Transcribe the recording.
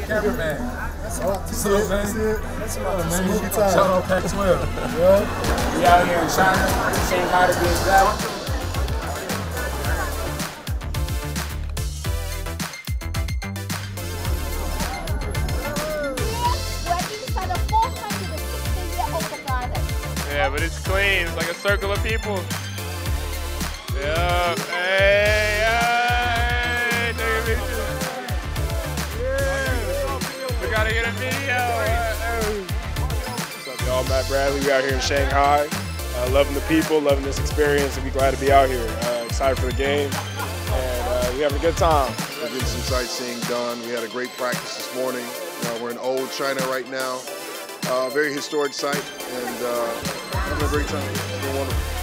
cameraman. Salute, man. Smooth time. Shout out Pac-12. We out here in China, Shanghai to be exact. Yeah, but it's clean. It's like a circle of people. Yeah. Hey, hey, take a picture. Yeah. We gotta get a video. What's up, y'all? Matt Bradley. We out here in Shanghai. Loving the people, loving this experience, and we glad to be out here. Excited for the game, and we having a good time. We're getting some sightseeing done. We had a great practice this morning. We're in old China right now. Very historic site, and having a great time. It's been wonderful.